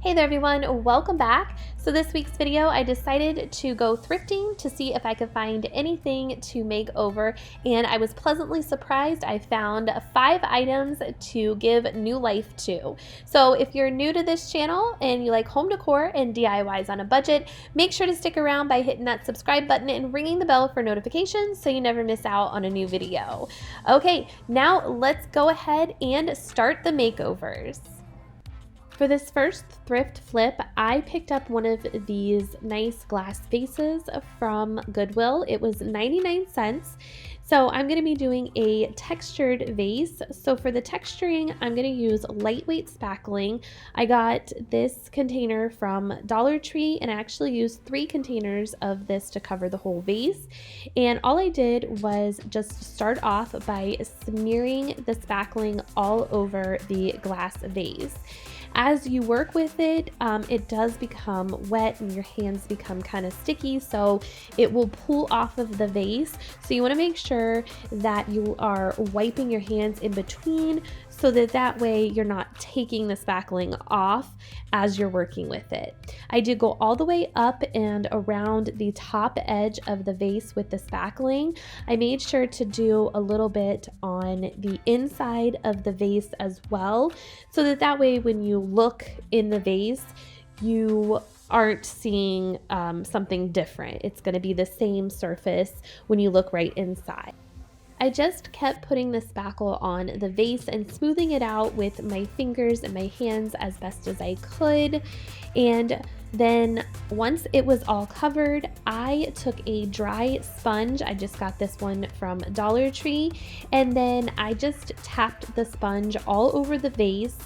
Hey there everyone, welcome back. So this week's video, I decided to go thrifting to see if I could find anything to make over, and I was pleasantly surprised. I found 5 items to give new life to. So if you're new to this channel and you like home decor and DIYs on a budget, make sure to stick around by hitting that subscribe button and ringing the bell for notifications so you never miss out on a new video. Okay, now let's go ahead and start the makeovers. For this first thrift flip, I picked up one of these nice glass vases from Goodwill. It was 99 cents. So I'm going to be doing a textured vase. So for the texturing, I'm going to use lightweight spackling. I got this container from Dollar Tree and I actually used 3 containers of this to cover the whole vase. And all I did was just start off by smearing the spackling all over the glass vase. As you work with it, it does become wet and your hands become kind of sticky, so it will pull off of the vase. So you want to make sure that you are wiping your hands in between so that way you're not taking the spackling off as you're working with it. I did go all the way up and around the top edge of the vase with the spackling. I made sure to do a little bit on the inside of the vase as well, so that way when you look in the vase, you aren't seeing something different. It's going to be the same surface when you look right inside. I just kept putting the spackle on the vase and smoothing it out with my fingers and my hands as best as I could. And then once it was all covered, I took a dry sponge. I just got this one from Dollar Tree. And then I just tapped the sponge all over the vase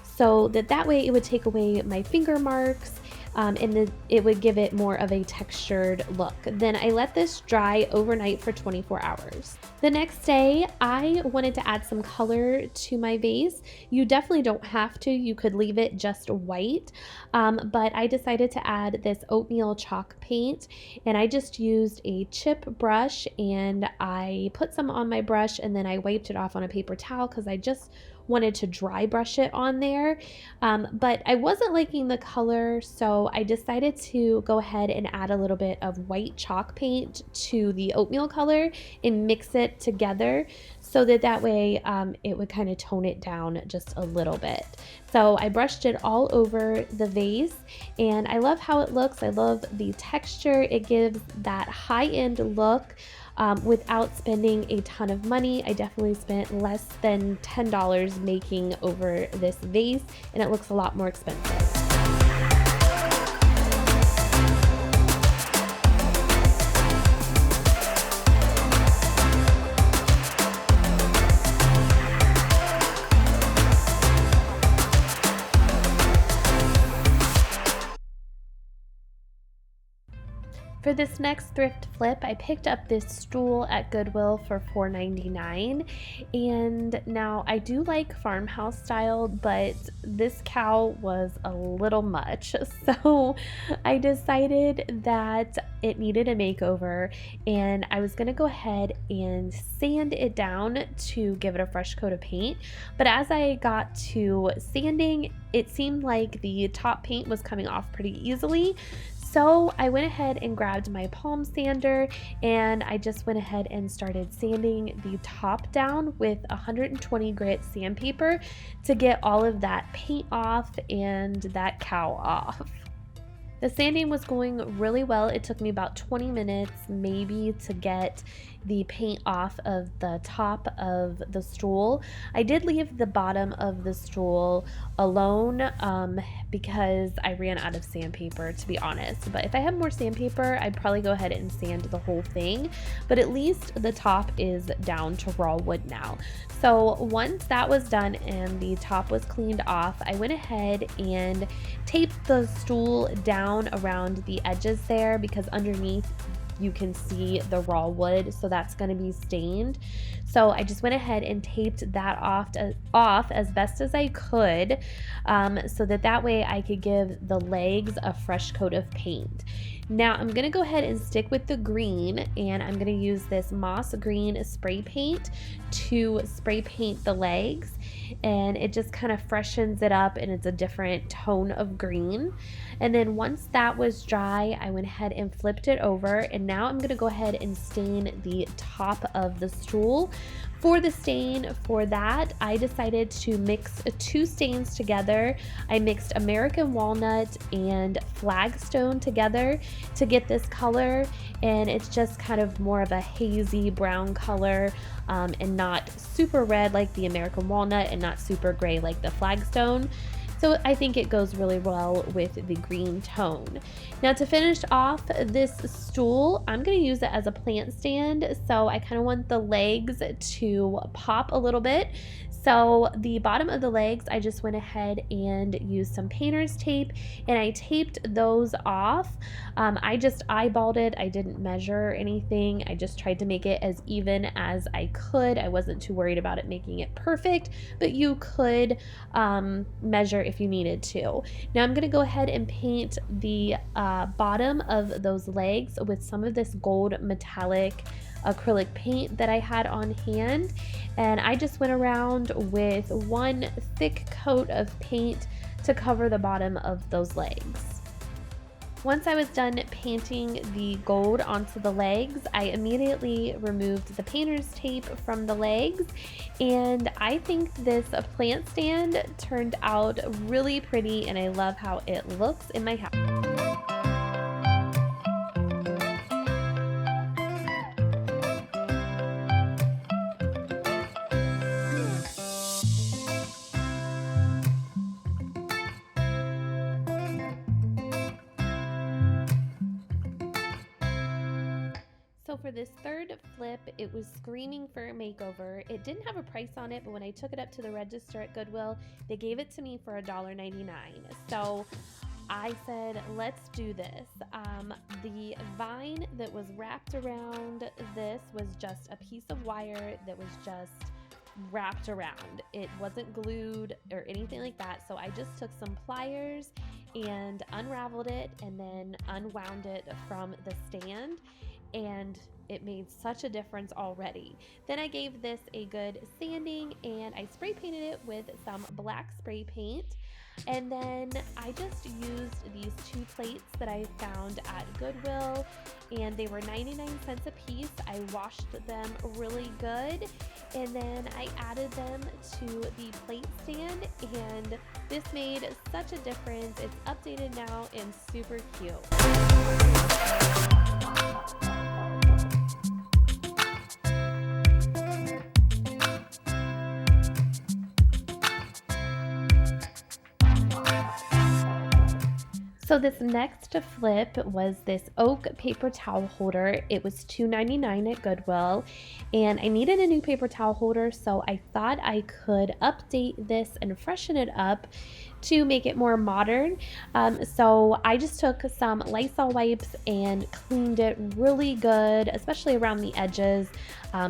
so that way it would take away my finger marks. And it would give it more of a textured look. Then I let this dry overnight for 24 hours. The next day, I wanted to add some color to my vase. You definitely don't have to. You could leave it just white, but I decided to add this oatmeal chalk paint, and I just used a chip brush, and I put some on my brush, and then I wiped it off on a paper towel because I just wanted to dry brush it on there, but I wasn't liking the color, so I decided to go ahead and add a little bit of white chalk paint to the oatmeal color and mix it together so that way it would kind of tone it down just a little bit. So I brushed it all over the vase and I love how it looks. I love the texture. It gives that high-end look without spending a ton of money. I definitely spent less than $10 making over this vase, and it looks a lot more expensive. For this next thrift flip, I picked up this stool at Goodwill for $4.99, and now I do like farmhouse style, but this cow was a little much, so I decided that it needed a makeover, and I was going to go ahead and sand it down to give it a fresh coat of paint. But as I got to sanding, it seemed like the top paint was coming off pretty easily. So I went ahead and grabbed my palm sander and I just went ahead and started sanding the top down with 120 grit sandpaper to get all of that paint off and that cow off. The sanding was going really well. It took me about 20 minutes maybe to get the paint off of the top of the stool. I did leave the bottom of the stool alone because I ran out of sandpaper, to be honest. But if I had more sandpaper, I'd probably go ahead and sand the whole thing. But at least the top is down to raw wood now. So once that was done and the top was cleaned off, I went ahead and taped the stool down around the edges there because underneath you can see the raw wood, so that's going to be stained. So I just went ahead and taped that off as best as I could, so that way I could give the legs a fresh coat of paint. Now I'm going to go ahead and stick with the green, and I'm going to use this moss green spray paint to spray paint the legs. and it just kind of freshens it up, and it's a different tone of green. And then once that was dry, I went ahead and flipped it over, and now I'm going to go ahead and stain the top of the stool. For the stain for that, I decided to mix two stains together. I mixed American walnut and flagstone together to get this color, and it's just kind of more of a hazy brown color, and not super red like the American walnut and not super gray like the flagstone. So I think it goes really well with the green tone. Now to finish off this stool, I'm going to use it as a plant stand. So I kind of want the legs to pop a little bit. So the bottom of the legs, I just went ahead and used some painter's tape, and I taped those off. I just eyeballed it. I didn't measure anything. I just tried to make it as even as I could. I wasn't too worried about it making it perfect, but you could measure if you needed to. Now I'm going to go ahead and paint the bottom of those legs with some of this gold metallic acrylic paint that I had on hand, and I just went around with one thick coat of paint to cover the bottom of those legs. Once I was done painting the gold onto the legs, I immediately removed the painter's tape from the legs, and I think this plant stand turned out really pretty, and I love how it looks in my house. So for this third flip, it was screaming for a makeover. It didn't have a price on it, but when I took it up to the register at Goodwill, they gave it to me for $1.99. So I said, let's do this. The vine that was wrapped around this was just a piece of wire that was just wrapped around. It wasn't glued or anything like that. So I just took some pliers and unraveled it and then unwound it from the stand, and it made such a difference already. Then I gave this a good sanding, and I spray painted it with some black spray paint. And then I just used these two plates that I found at Goodwill, and they were 99 cents a piece. I washed them really good, and then I added them to the plate stand, and this made such a difference. It's updated now and super cute. So this next flip was this oak paper towel holder. It was $2.99 at Goodwill, and I needed a new paper towel holder, so I thought I could update this and freshen it up to make it more modern. So I just took some Lysol wipes and cleaned it really good, especially around the edges.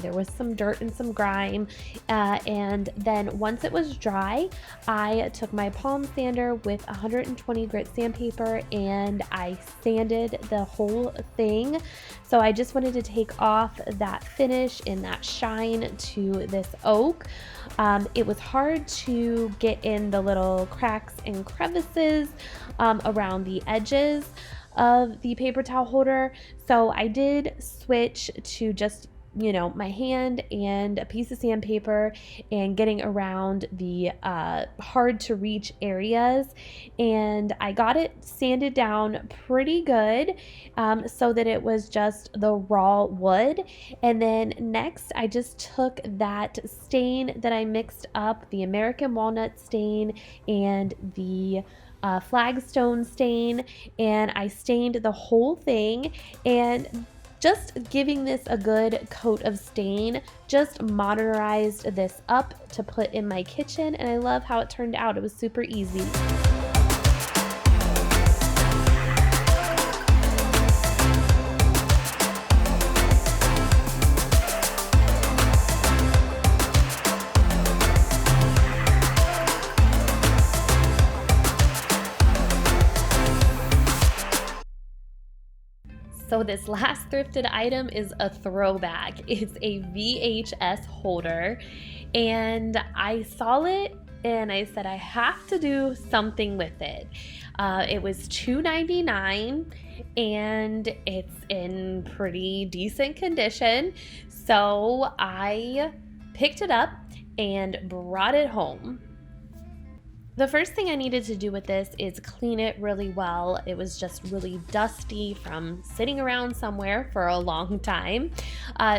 There was some dirt and some grime, and then once it was dry, I took my palm sander with 120 grit sandpaper and I sanded the whole thing. So I just wanted to take off that finish and that shine to this oak. It was hard to get in the little cracks and crevices around the edges of the paper towel holder, so I did switch to just, you know, my hand and a piece of sandpaper and getting around the hard to reach areas, and I got it sanded down pretty good, so that it was just the raw wood. And then next I just took that stain that I mixed up, the American walnut stain and the flagstone stain, and I stained the whole thing, and just giving this a good coat of stain just modernized this up to put in my kitchen, and I love how it turned out. It was super easy. So this last thrifted item is a throwback. It's a VHS holder, and I saw it and I said I have to do something with it. It was $2.99 and it's in pretty decent condition, so I picked it up and brought it home. The first thing I needed to do with this is clean it really well. It was just really dusty from sitting around somewhere for a long time.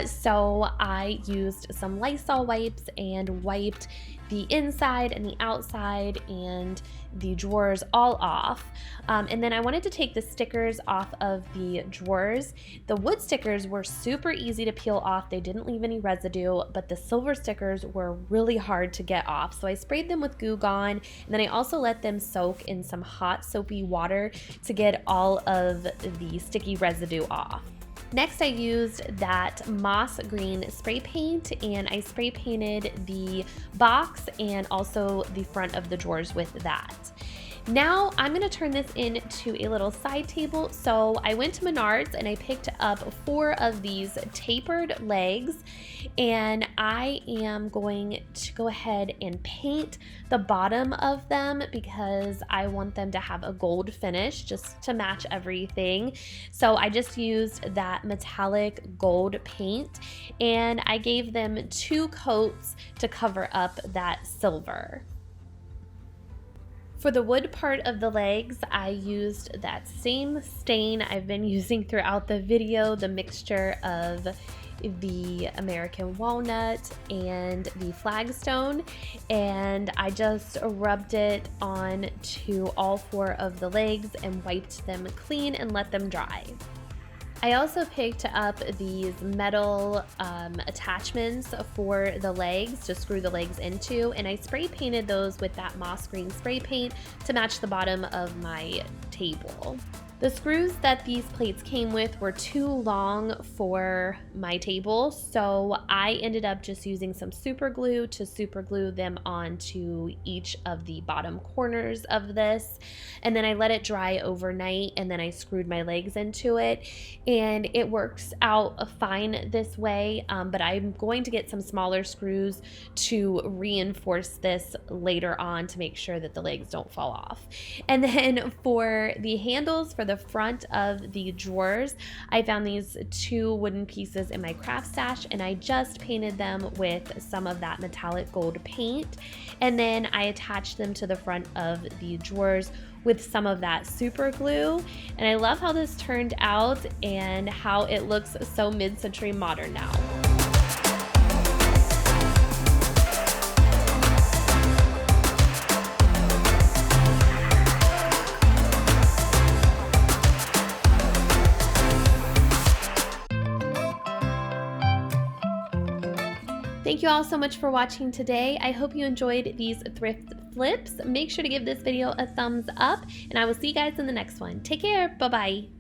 So I used some Lysol wipes and wiped the inside and the outside and the drawers all off. And then I wanted to take the stickers off of the drawers. The wood stickers were super easy to peel off. They didn't leave any residue, but the silver stickers were really hard to get off. So I sprayed them with Goo Gone, and then I also let them soak in some hot soapy water to get all of the sticky residue off. Next, I used that moss green spray paint, and I spray painted the box and also the front of the drawers with that. Now I'm going to turn this into a little side table. So I went to Menards and I picked up 4 of these tapered legs, and I am going to go ahead and paint the bottom of them because I want them to have a gold finish just to match everything. So I just used that metallic gold paint, and I gave them 2 coats to cover up that silver. For the wood part of the legs, I used that same stain I've been using throughout the video, the mixture of the American walnut and the flagstone, and I just rubbed it on to all 4 of the legs and wiped them clean and let them dry. I also picked up these metal attachments for the legs to screw the legs into, and I spray painted those with that moss green spray paint to match the bottom of my table. The screws that these plates came with were too long for my table, so I ended up just using some super glue to super glue them onto each of the bottom corners of this. And then I let it dry overnight, and then I screwed my legs into it, and it works out fine this way, but I'm going to get some smaller screws to reinforce this later on to make sure that the legs don't fall off. And then for the handles for the front of the drawers, I found these 2 wooden pieces in my craft stash, and I just painted them with some of that metallic gold paint, and then I attached them to the front of the drawers with some of that super glue. And I love how this turned out and how it looks so mid-century modern now. Thank you all so much for watching today. I hope you enjoyed these thrift flips. Make sure to give this video a thumbs up, and I will see you guys in the next one. Take care. Bye-bye.